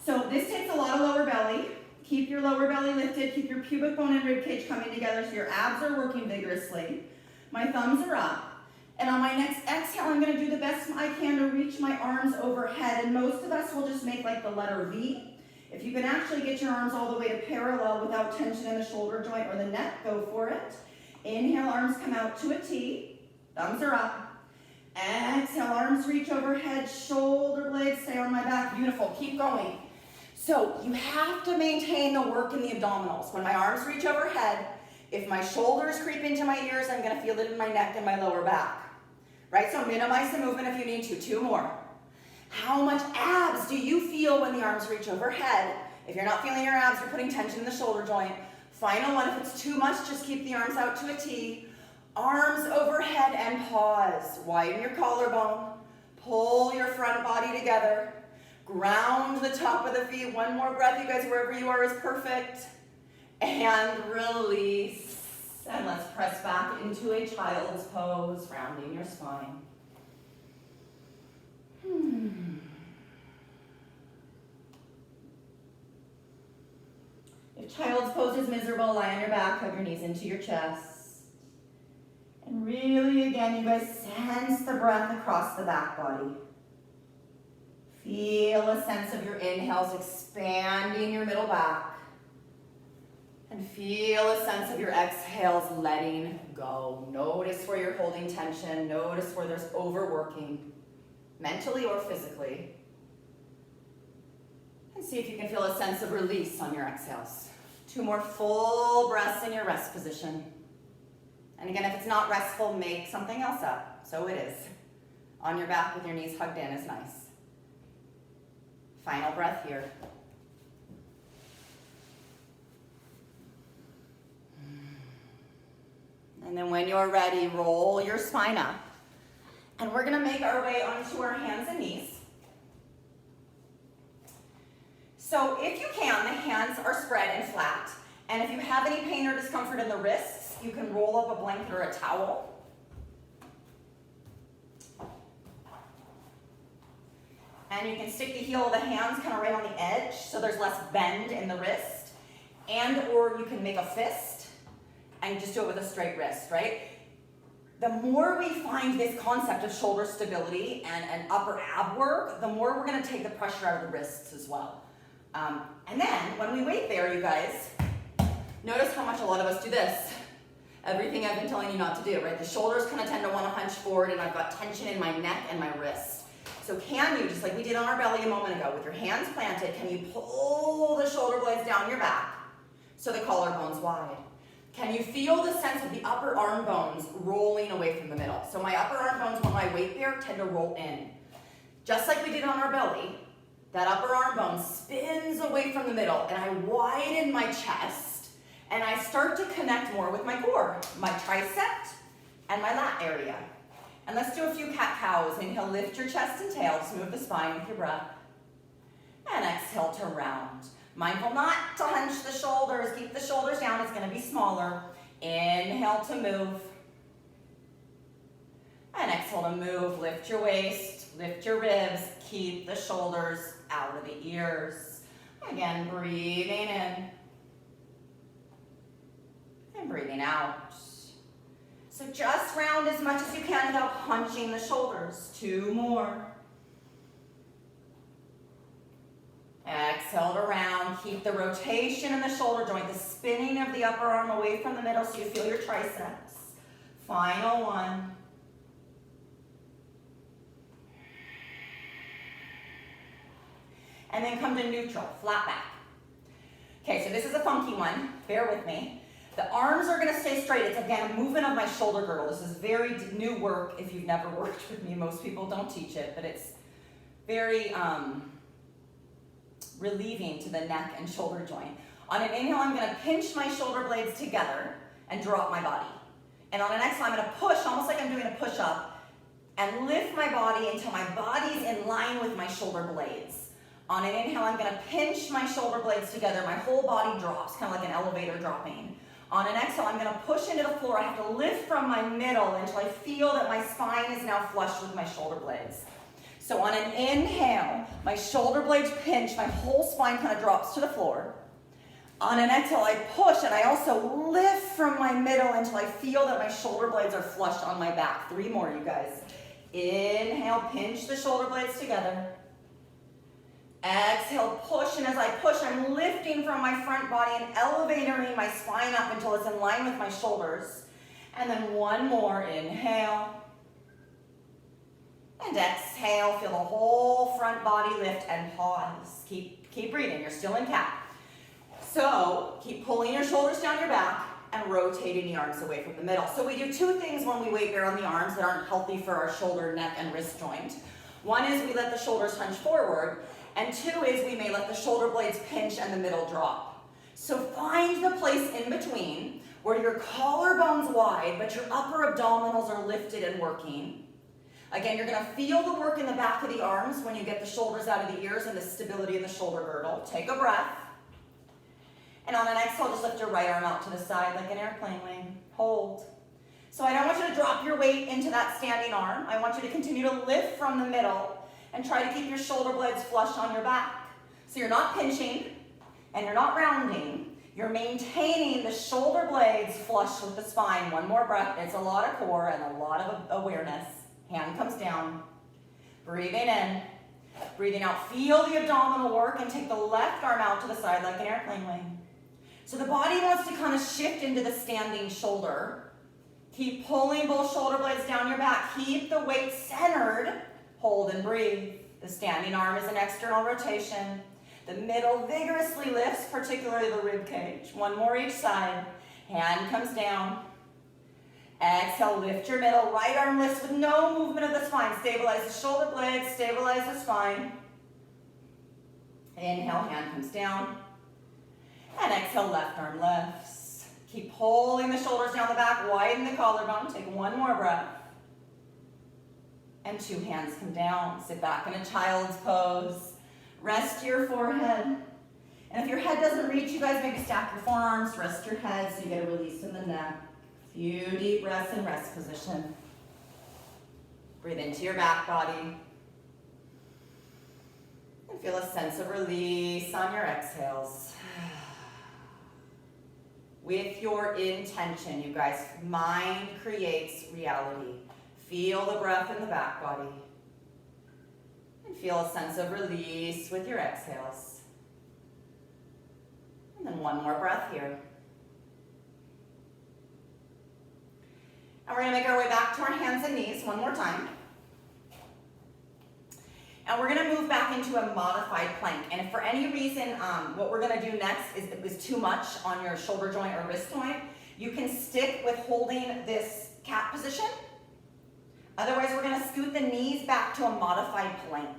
So this takes a lot of lower belly. Keep your lower belly lifted. Keep your pubic bone and rib cage coming together so your abs are working vigorously. My thumbs are up. And on my next exhale, I'm going to do the best I can to reach my arms overhead. And most of us will just make like the letter V. If you can actually get your arms all the way to parallel without tension in the shoulder joint or the neck, go for it. Inhale, arms come out to a T. Thumbs are up. Exhale, arms reach overhead. Shoulder blades stay on my back. Beautiful. Keep going. So you have to maintain the work in the abdominals. When my arms reach overhead, if my shoulders creep into my ears, I'm going to feel it in my neck and my lower back. Right? So minimize the movement if you need to. 2 more. How much abs do you feel when the arms reach overhead? If you're not feeling your abs, you're putting tension in the shoulder joint. Final one, if it's too much, just keep the arms out to a T. Arms overhead and pause. Widen your collarbone. Pull your front body together. Ground the top of the feet. 1 more breath, you guys. Wherever you are is perfect. And release. And let's press back into a child's pose, rounding your spine. If child's pose is miserable, lie on your back, hug your knees into your chest. And really, again, you guys sense the breath across the back body. Feel a sense of your inhales expanding your middle back. And feel a sense of your exhales letting go. Notice where you're holding tension. Notice where there's overworking, mentally or physically. And see if you can feel a sense of release on your exhales. 2 more full breaths in your rest position. And again, if it's not restful, make something else up. So it is. On your back with your knees hugged in is nice. Final breath here. And then when you're ready, roll your spine up. And we're gonna make our way onto our hands and knees. So if you can, the hands are spread and flat. And if you have any pain or discomfort in the wrists, you can roll up a blanket or a towel. And you can stick the heel of the hands kind of right on the edge so there's less bend in the wrist. And or you can make a fist and just do it with a straight wrist, right? The more we find this concept of shoulder stability and upper ab work, the more we're gonna take the pressure out of the wrists as well. And then when we wait there, you guys, notice how much a lot of us do this. Everything I've been telling you not to do, right? The shoulders kind of tend to want to hunch forward and I've got tension in my neck and my wrists. So can you, just like we did on our belly a moment ago, with your hands planted, can you pull the shoulder blades down your back so the collarbone's wide? Can you feel the sense of the upper arm bones rolling away from the middle? So my upper arm bones, when I weight there, tend to roll in. Just like we did on our belly, that upper arm bone spins away from the middle and I widen my chest and I start to connect more with my core, my tricep and my lat area. And let's do a few cat-cows. Inhale, lift your chest and tail, just move the spine with your breath. And exhale to round. Mindful not to hunch the shoulders, keep the shoulders down, it's gonna be smaller. Inhale to move. And exhale to move, lift your waist, lift your ribs, keep the shoulders out of the ears. Again, breathing in and breathing out. So just round as much as you can without hunching the shoulders. 2 more. Exhale to round. Keep the rotation in the shoulder joint, the spinning of the upper arm away from the middle so you feel your triceps. Final one. And then come to neutral, flat back. Okay, so this is a funky one. Bear with me. The arms are gonna stay straight. It's again a movement of my shoulder girdle. This is very new work if you've never worked with me. Most people don't teach it, but it's very relieving to the neck and shoulder joint. On an inhale, I'm gonna pinch my shoulder blades together and drop my body. And on an exhale, I'm gonna push, almost like I'm doing a push-up, and lift my body until my body's in line with my shoulder blades. On an inhale, I'm gonna pinch my shoulder blades together. My whole body drops, kind of like an elevator dropping. On an exhale, I'm gonna push into the floor. I have to lift from my middle until I feel that my spine is now flush with my shoulder blades. So on an inhale, my shoulder blades pinch, my whole spine kind of drops to the floor. On an exhale, I push and I also lift from my middle until I feel that my shoulder blades are flush on my back. 3 more, you guys. Inhale, pinch the shoulder blades together. Exhale, push, and as I push, I'm lifting from my front body and elevating my spine up until it's in line with my shoulders. And then 1 more, inhale. And exhale, feel the whole front body lift and pause. Keep breathing, you're still in cat. So, keep pulling your shoulders down your back and rotating the arms away from the middle. So we do 2 things when we weight bear on the arms that aren't healthy for our shoulder, neck, and wrist joint. 1 is we let the shoulders hunch forward, and 2 is we may let the shoulder blades pinch and the middle drop. So find the place in between where your collarbone's wide, but your upper abdominals are lifted and working. Again, you're gonna feel the work in the back of the arms when you get the shoulders out of the ears and the stability in the shoulder girdle. Take a breath. And on an exhale, just lift your right arm out to the side like an airplane wing. Hold. So I don't want you to drop your weight into that standing arm. I want you to continue to lift from the middle and try to keep your shoulder blades flush on your back. So you're not pinching and you're not rounding. You're maintaining the shoulder blades flush with the spine. One more breath. It's a lot of core and a lot of awareness. Hand comes down. Breathing in. Breathing out. Feel the abdominal work and take the left arm out to the side like an airplane wing. So the body wants to kind of shift into the standing shoulder. Keep pulling both shoulder blades down your back. Keep the weight centered. Hold and breathe. The standing arm is an external rotation. The middle vigorously lifts, particularly the rib cage. One more each side. Hand comes down. Exhale, lift your middle. Right arm lifts with no movement of the spine. Stabilize the shoulder blades, stabilize the spine. Inhale, hand comes down. And exhale, left arm lifts. Keep pulling the shoulders down the back, widen the collarbone. Take one more breath. And 2 hands come down. Sit back in a child's pose. Rest your forehead. And if your head doesn't reach, you guys maybe stack your forearms, rest your head so you get a release in the neck. Few deep breaths in rest position. Breathe into your back body. And feel a sense of release on your exhales. With your intention, you guys, mind creates reality. Feel the breath in the back body. And feel a sense of release with your exhales. And then one more breath here. And we're going to make our way back to our hands and knees one more time. And we're going to move back into a modified plank. And if for any reason what we're going to do next is too much on your shoulder joint or wrist joint, you can stick with holding this cat position. Otherwise, we're going to scoot the knees back to a modified plank.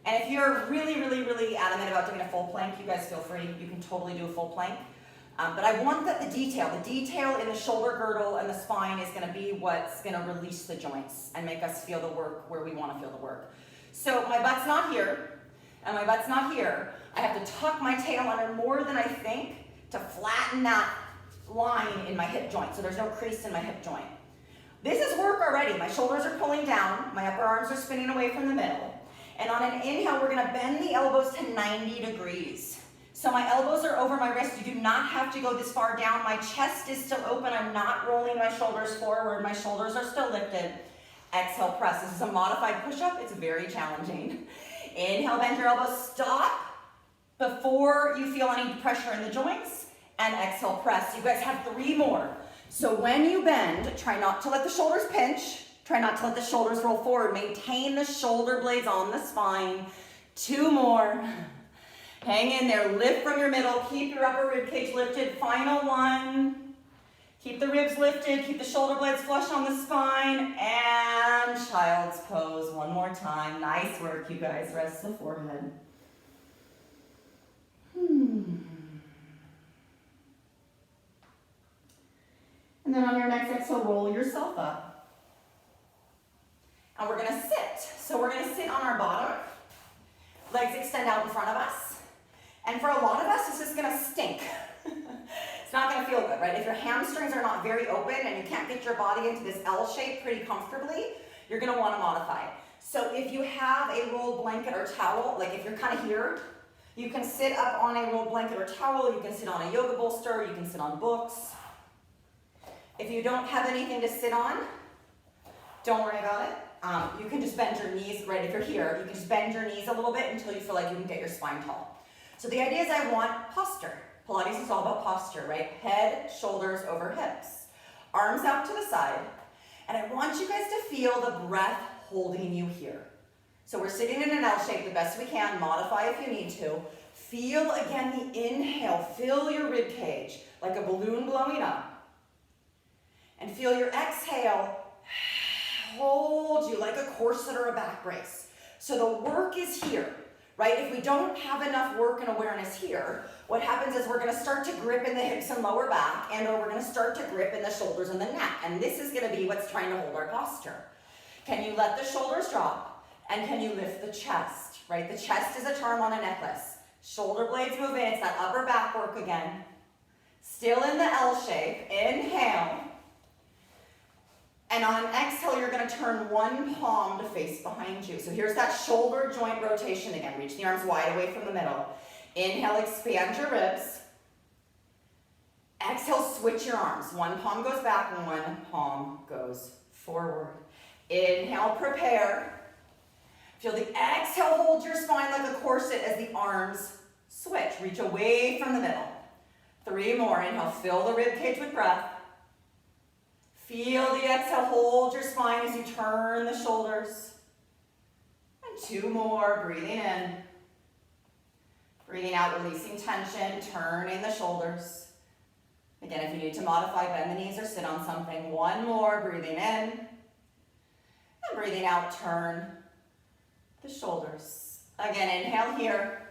And if you're really adamant about doing a full plank, you guys feel free. You can totally do a full plank. But I want that the detail in the shoulder girdle and the spine is going to be what's going to release the joints and make us feel the work where we want to feel the work. So my butt's not here, and my butt's not here. I have to tuck my tail under more than I think to flatten that line in my hip joint, so there's no crease in my hip joint. This is work already. My shoulders are pulling down, my upper arms are spinning away from the middle. And on an inhale, we're gonna bend the elbows to 90 degrees. So my elbows are over my wrist. You do not have to go this far down. My chest is still open. I'm not rolling my shoulders forward. My shoulders are still lifted. Exhale, press. This is a modified push-up. It's very challenging. Inhale, bend your elbows. Stop before you feel any pressure in the joints. And exhale, press. You guys have 3 more. So when you bend, try not to let the shoulders pinch. Try not to let the shoulders roll forward. Maintain the shoulder blades on the spine. 2 more. Hang in there. Lift from your middle. Keep your upper rib cage lifted. Final 1. Keep the ribs lifted. Keep the shoulder blades flush on the spine. And child's pose. One more time. Nice work, you guys. Rest the forehead. And then on your next exhale, roll yourself up. And we're going to sit. So we're going to sit on our bottom. Legs extend out in front of us. And for a lot of us, this is going to stink. It's not going to feel good, right? If your hamstrings are not very open and you can't get your body into this L shape pretty comfortably, you're going to want to modify. So if you have a rolled blanket or towel, like if you're kind of here, you can sit up on a rolled blanket or towel. You can sit on a yoga bolster. You can sit on books. If you don't have anything to sit on, don't worry about it. You can just bend your knees, right? If you're here, you can just bend your knees a little bit until you feel like you can get your spine tall. So the idea is I want posture. Pilates is all about posture, right? Head, shoulders over hips. Arms out to the side. And I want you guys to feel the breath holding you here. So we're sitting in an L shape the best we can. Modify if you need to. Feel again the inhale. Fill your rib cage like a balloon blowing up. And feel your exhale hold you like a corset or a back brace. So the work is here, right? If we don't have enough work and awareness here, what happens is we're going to start to grip in the hips and lower back, and or we're going to start to grip in the shoulders and the neck. And this is going to be what's trying to hold our posture. Can you let the shoulders drop? And can you lift the chest, right? The chest is a charm on a necklace. Shoulder blades move in. It's that upper back work again. Still in the L shape. Inhale. And on an exhale, you're going to turn one palm to face behind you. So here's that shoulder joint rotation again. Reach the arms wide away from the middle. Inhale, expand your ribs. Exhale, switch your arms. One palm goes back, one palm goes forward. Inhale, prepare. Feel the exhale, hold your spine like a corset as the arms switch. Reach away from the middle. 3 more. Inhale, fill the rib cage with breath. Feel the exhale, hold your spine as you turn the shoulders. And 2 more, breathing in. Breathing out, releasing tension, turning the shoulders. Again, if you need to modify, bend the knees or sit on something. 1 more, breathing in. And breathing out, turn the shoulders. Again, inhale here.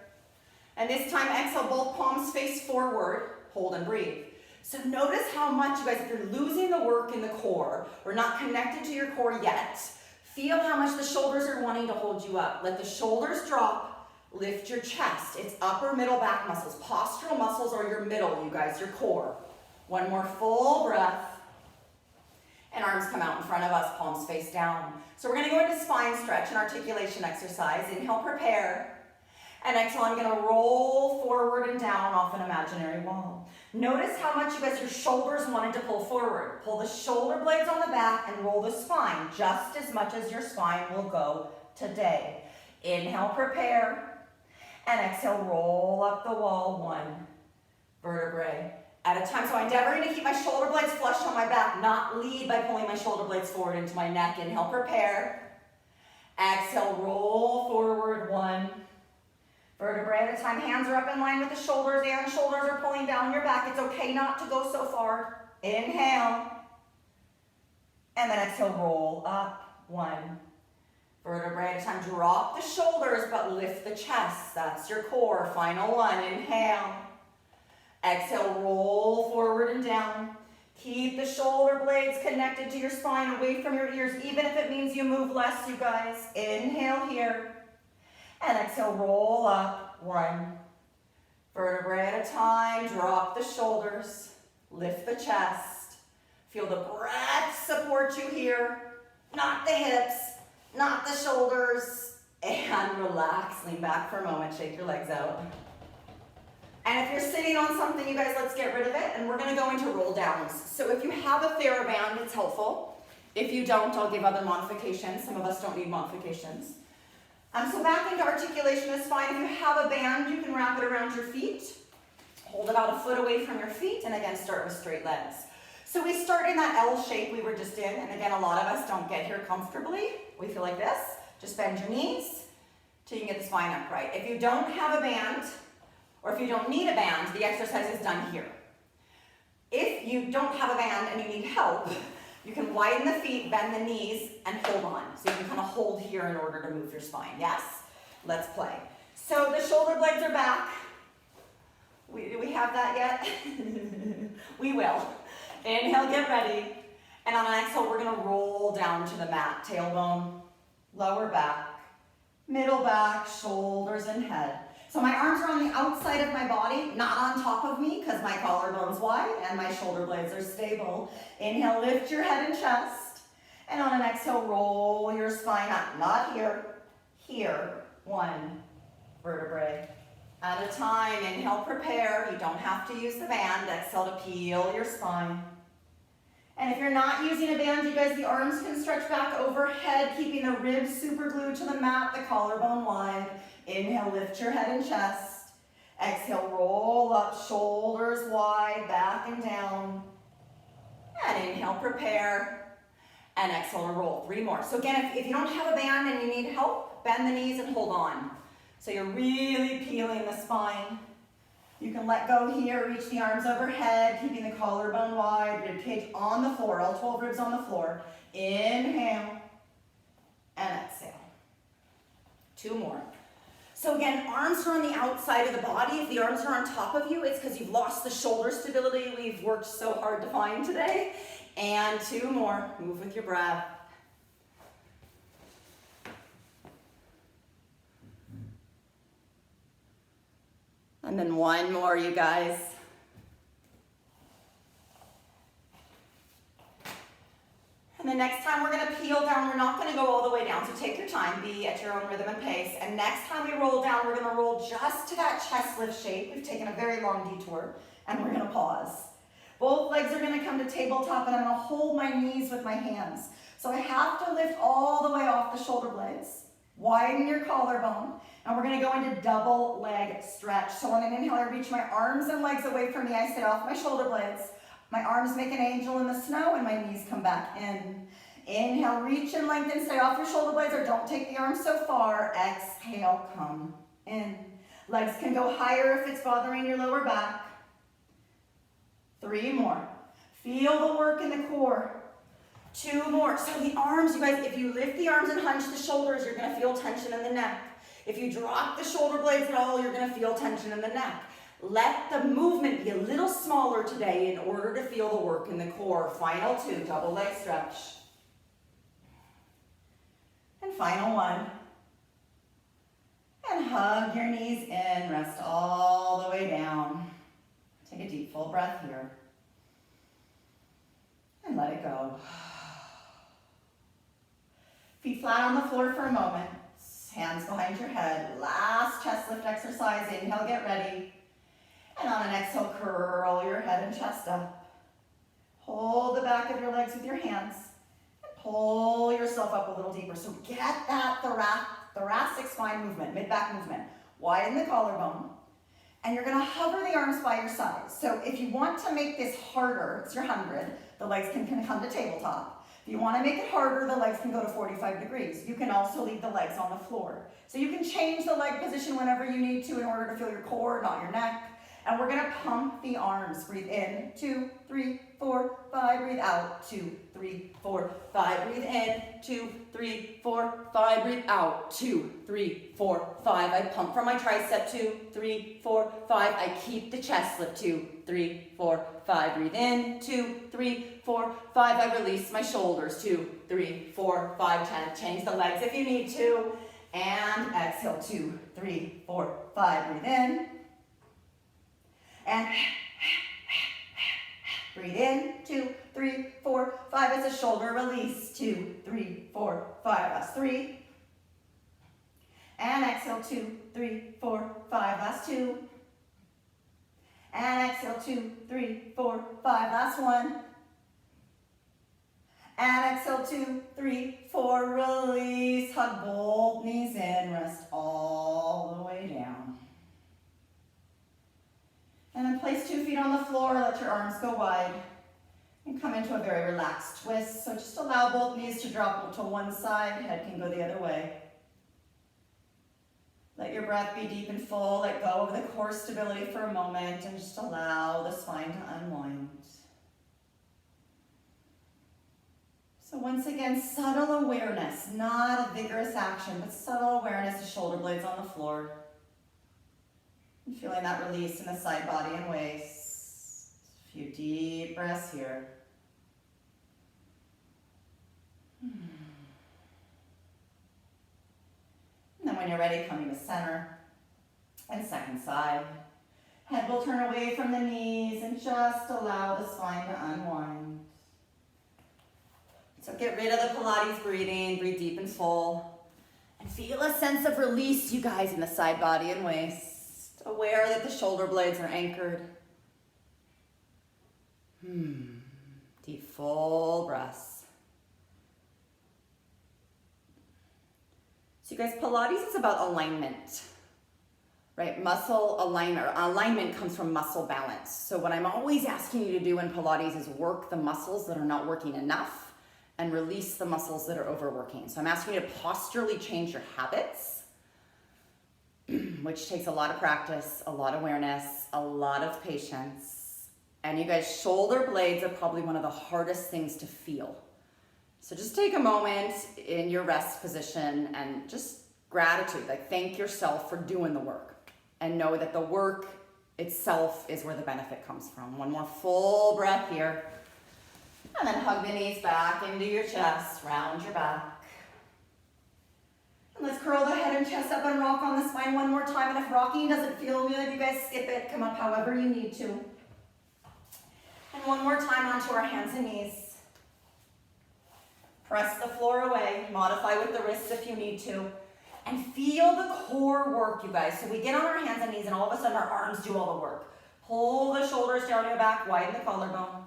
And this time, exhale, both palms face forward. Hold and breathe. So notice how much, you guys, if you're losing the work in the core, or not connected to your core yet, feel how much the shoulders are wanting to hold you up. Let the shoulders drop. Lift your chest. It's upper, middle, back muscles. Postural muscles are your middle, you guys, your core. 1 more full breath. And arms come out in front of us, palms face down. So we're going to go into spine stretch and articulation exercise. Inhale, prepare. And exhale, I'm going to roll forward and down off an imaginary wall. Notice how much, you guys, your shoulders wanted to pull forward. Pull the shoulder blades on the back and roll the spine just as much as your spine will go today. Inhale, prepare. And exhale, roll up the wall 1 vertebrae at a time. So I'm endeavoring to keep my shoulder blades flush on my back, not lead by pulling my shoulder blades forward into my neck. Inhale, prepare. Exhale, roll forward 1 vertebrae at a time. Hands are up in line with the shoulders and shoulders are pulling down your back. It's okay not to go so far. Inhale. And then exhale, roll up 1 vertebrae at a time. Drop the shoulders, but lift the chest. That's your core. Final 1. Inhale. Exhale, roll forward and down. Keep the shoulder blades connected to your spine, away from your ears, even if it means you move less, you guys. Inhale here. And exhale, roll up 1 vertebrae at a time. Drop the shoulders. Lift the chest. Feel the breath support you here. Not the hips. Not the shoulders, and relax. Lean back for a moment, shake your legs out. And if you're sitting on something, you guys, let's get rid of it, and we're gonna go into roll downs. So if you have a TheraBand, it's helpful. If you don't, I'll give other modifications. Some of us don't need modifications. So back into articulation is fine. If you have a band, you can wrap it around your feet. Hold about a foot away from your feet, and again, start with straight legs. So we start in that L shape we were just in, and again, a lot of us don't get here comfortably. We feel like this. Just bend your knees till you can get the spine upright. If you don't have a band, or if you don't need a band, the exercise is done here. If you don't have a band and you need help, you can widen the feet, bend the knees, and hold on. So you can kind of hold here in order to move your spine. Yes? Let's play. So the shoulder blades are back. Do we have that yet? We will. Inhale, get ready. And on an exhale, we're gonna roll down to the mat. Tailbone, lower back, middle back, shoulders and head. So my arms are on the outside of my body, not on top of me, because my collarbone's wide and my shoulder blades are stable. Inhale, lift your head and chest. And on an exhale, roll your spine up. Not here, here. 1 vertebrae at a time. Inhale, prepare. You don't have to use the band. Exhale to peel your spine. And if you're not using a band, you guys, the arms can stretch back overhead, keeping the ribs super glued to the mat, the collarbone wide. Inhale, lift your head and chest. Exhale, roll up, shoulders wide, back and down. And inhale, prepare. And exhale to roll. 3 more. So again, if you don't have a band and you need help, bend the knees and hold on. So you're really peeling the spine. You can let go here, reach the arms overhead, keeping the collarbone wide, rib cage on the floor, all 12 ribs on the floor. Inhale and exhale. 2 more. So again, arms are on the outside of the body. If the arms are on top of you, it's because you've lost the shoulder stability we've worked so hard to find today. And 2 more. Move with your breath. And then 1 more, you guys. And the next time we're gonna peel down, we're not gonna go all the way down, so take your time, be at your own rhythm and pace. And next time we roll down, we're gonna roll just to that chest lift shape. We've taken a very long detour, and we're gonna pause. Both legs are gonna come to tabletop and I'm gonna hold my knees with my hands. So I have to lift all the way off the shoulder blades. Widen your collarbone. And we're gonna go into double leg stretch. So on an inhale, I reach my arms and legs away from me. I stay off my shoulder blades. My arms make an angel in the snow and my knees come back in. Inhale, reach and lengthen, stay off your shoulder blades or don't take the arms so far. Exhale, come in. Legs can go higher if it's bothering your lower back. 3 more. Feel the work in the core. 2 more. So the arms, you guys, if you lift the arms and hunch the shoulders, you're gonna feel tension in the neck. If you drop the shoulder blades at all, you're gonna feel tension in the neck. Let the movement be a little smaller today in order to feel the work in the core. Final 2, double leg stretch. And final 1. And hug your knees in, rest all the way down. Take a deep full breath here. And let it go. Feet flat on the floor for a moment. Hands behind your head. Last chest lift exercise. Inhale, get ready. And on an exhale, curl your head and chest up. Hold the back of your legs with your hands. And pull yourself up a little deeper. So get that thoracic spine movement, mid-back movement. Widen the collarbone. And you're gonna hover the arms by your sides. So if you want to make this harder, it's your 100, the legs can come to tabletop. If you wanna make it harder, the legs can go to 45 degrees. You can also leave the legs on the floor. So you can change the leg position whenever you need to in order to feel your core, not your neck. And we're gonna pump the arms. Breathe in, 2, 3, 4, 5. Breathe out, 2, 3, 4, 5. Breathe in, 2, 3, 4, 5. Breathe out, 2, 3, 4, 5. I pump from my tricep, 2, 3, 4, 5. I keep the chest lift, 2, 3, 4, 5. Breathe in, 2, 3, 4, 5. I release my shoulders, 2, 3, 4, 5, 10. Change the legs if you need to. And exhale, 2, 3, 4, 5. Breathe in. And breathe in, 2, 3, 4, 5 as a shoulder release, 2, 3, 4, 5, last 3. And exhale, 2, 3, 4, 5, last 2. And exhale, 2, 3, 4, 5, last 1. And exhale, 2, 3, 4, release, hug both knees in, rest all the way down. And then place 2 feet on the floor, let your arms go wide. And come into a very relaxed twist. So just allow both knees to drop to one side, head can go the other way. Let your breath be deep and full, let go of the core stability for a moment, and just allow the spine to unwind. So once again, subtle awareness, not a vigorous action, but subtle awareness of shoulder blades on the floor. And feeling that release in the side body and waist. A few deep breaths here. And then when you're ready, coming to center and second side. Head will turn away from the knees and just allow the spine to unwind. So get rid of the Pilates breathing, breathe deep and full. And feel a sense of release, you guys, in the side body and waist. Aware that the shoulder blades are anchored. Deep, full breaths. So you guys, Pilates is about alignment, right? Muscle alignment, alignment comes from muscle balance. So what I'm always asking you to do in Pilates is work the muscles that are not working enough and release the muscles that are overworking. So I'm asking you to posturally change your habits, which takes a lot of practice, a lot of awareness, a lot of patience. And you guys, shoulder blades are probably one of the hardest things to feel. So just take a moment in your rest position and just gratitude, like thank yourself for doing the work and know that the work itself is where the benefit comes from. One more full breath here. And then hug the knees back into your chest, round your back. And let's curl the head and chest up and rock on the spine one more time. And if rocking doesn't feel good, you guys skip it. Come up however you need to. And one more time onto our hands and knees. Press the floor away. Modify with the wrists if you need to. And feel the core work, you guys. So we get on our hands and knees and all of a sudden our arms do all the work. Pull the shoulders down your back, widen the collarbone.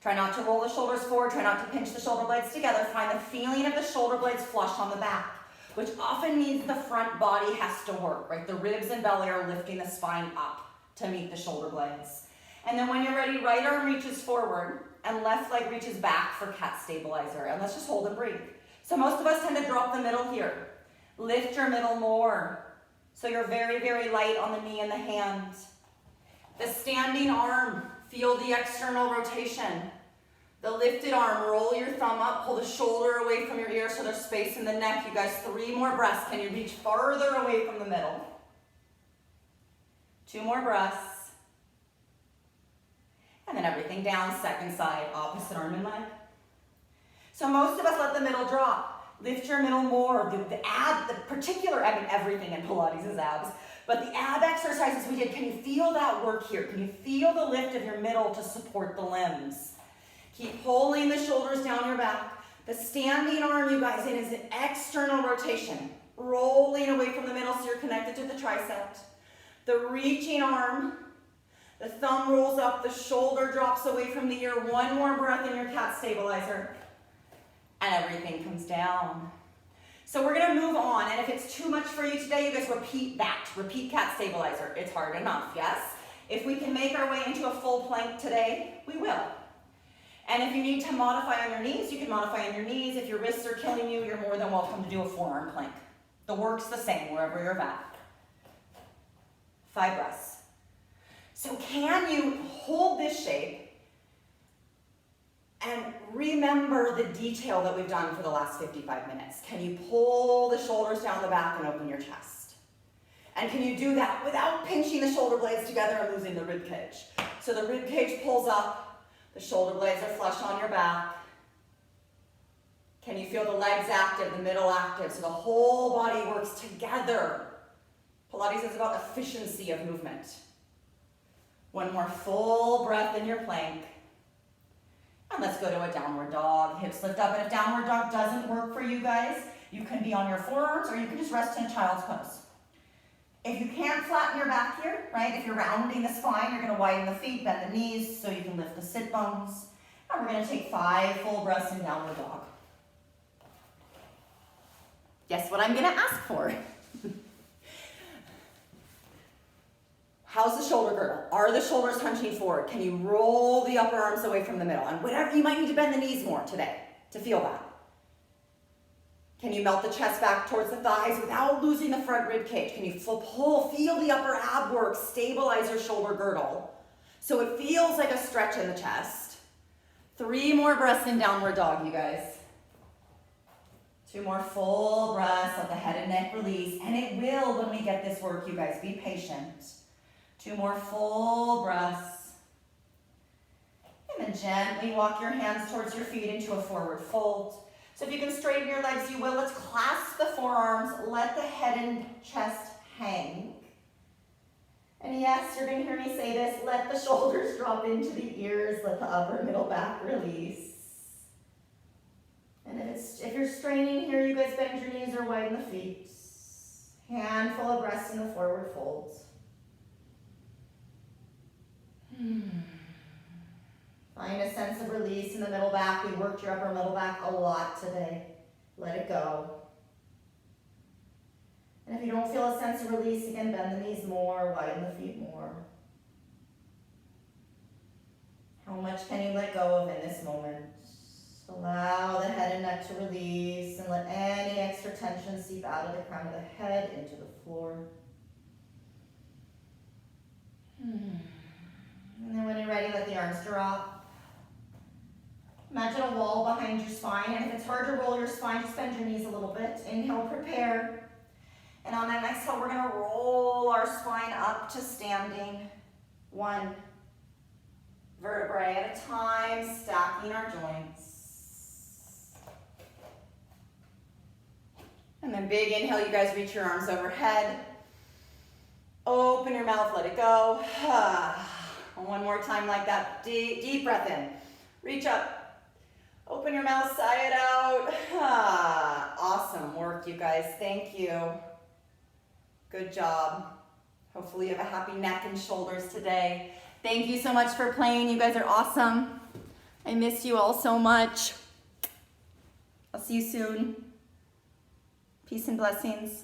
Try not to roll the shoulders forward, try not to pinch the shoulder blades together. Find the feeling of the shoulder blades flush on the back, which often means the front body has to work, right? The ribs and belly are lifting the spine up to meet the shoulder blades. And then when you're ready, right arm reaches forward and left leg reaches back for cat stabilizer. And let's just hold and breathe. So most of us tend to drop the middle here. Lift your middle more. So you're very, very light on the knee and the hand. The standing arm, feel the external rotation. The lifted arm, roll your thumb up, pull the shoulder away from your ear so there's space in the neck. You guys, 3 more breaths. Can you reach farther away from the middle? 2 more breaths. And then everything down, second side, opposite arm and leg. So most of us let the middle drop. Lift your middle more. Everything in Pilates is abs. But the ab exercises we did, can you feel that work here? Can you feel the lift of your middle to support the limbs? Keep pulling the shoulders down your back. The standing arm, you guys, it is an external rotation. Rolling away from the middle so you're connected to the tricep. The reaching arm, the thumb rolls up, the shoulder drops away from the ear. 1 more breath in your cat stabilizer. And everything comes down. So we're gonna move on, and if it's too much for you today, you guys repeat that. Repeat cat stabilizer. It's hard enough, yes? If we can make our way into a full plank today, we will. And if you need to modify on your knees, you can modify on your knees. If your wrists are killing you, you're more than welcome to do a forearm plank. The work's the same wherever you're at. 5 breaths. So can you hold this shape and remember the detail that we've done for the last 55 minutes? Can you pull the shoulders down the back and open your chest? And can you do that without pinching the shoulder blades together and losing the rib cage? So the rib cage pulls up, the shoulder blades are flush on your back. Can you feel the legs active, the middle active, so the whole body works together? Pilates is about efficiency of movement. 1 more full breath in your plank. And let's go to a downward dog. Hips lift up, and if downward dog doesn't work for you guys, you can be on your forearms or you can just rest in a child's pose. If you can't flatten your back here, right, if you're rounding the spine, you're gonna widen the feet, bend the knees so you can lift the sit bones. And we're gonna take 5 full breaths in downward dog. Guess what I'm gonna ask for? How's the shoulder girdle? Are the shoulders hunching forward? Can you roll the upper arms away from the middle? And whatever, you might need to bend the knees more today to feel that. Can you melt the chest back towards the thighs without losing the front rib cage? Can you feel the upper ab work, stabilize your shoulder girdle so it feels like a stretch in the chest. 3 more breaths in downward dog, you guys. 2 more full breaths, let the head and neck release. And it will when we get this work, you guys. Be patient. 2 more full breaths. And then gently walk your hands towards your feet into a forward fold. So if you can straighten your legs, you will. Let's clasp the forearms. Let the head and chest hang. And yes, you're going to hear me say this. Let the shoulders drop into the ears. Let the upper middle back release. And if you're straining here, you guys bend your knees or widen the feet. Handful of breaths in the forward fold. Find a sense of release in the middle back. We worked your upper middle back a lot today. Let it go. And if you don't feel a sense of release, again, bend the knees more, widen the feet more. How much can you let go of in this moment? Allow the head and neck to release and let any extra tension seep out of the crown of the head into the floor. And then when you're ready, let the arms drop. Imagine a wall behind your spine, and if it's hard to roll your spine, just bend your knees a little bit. Inhale, prepare. And on that exhale, we're gonna roll our spine up to standing. 1 vertebrae at a time, stacking our joints. And then big inhale, you guys reach your arms overhead. Open your mouth, let it go. One more time like that. Deep breath in. Reach up. Open your mouth, sigh it out. Awesome work, you guys. Thank you. Good job. Hopefully you have a happy neck and shoulders today. Thank you so much for playing. You guys are awesome. I miss you all so much. I'll see you soon. Peace and blessings.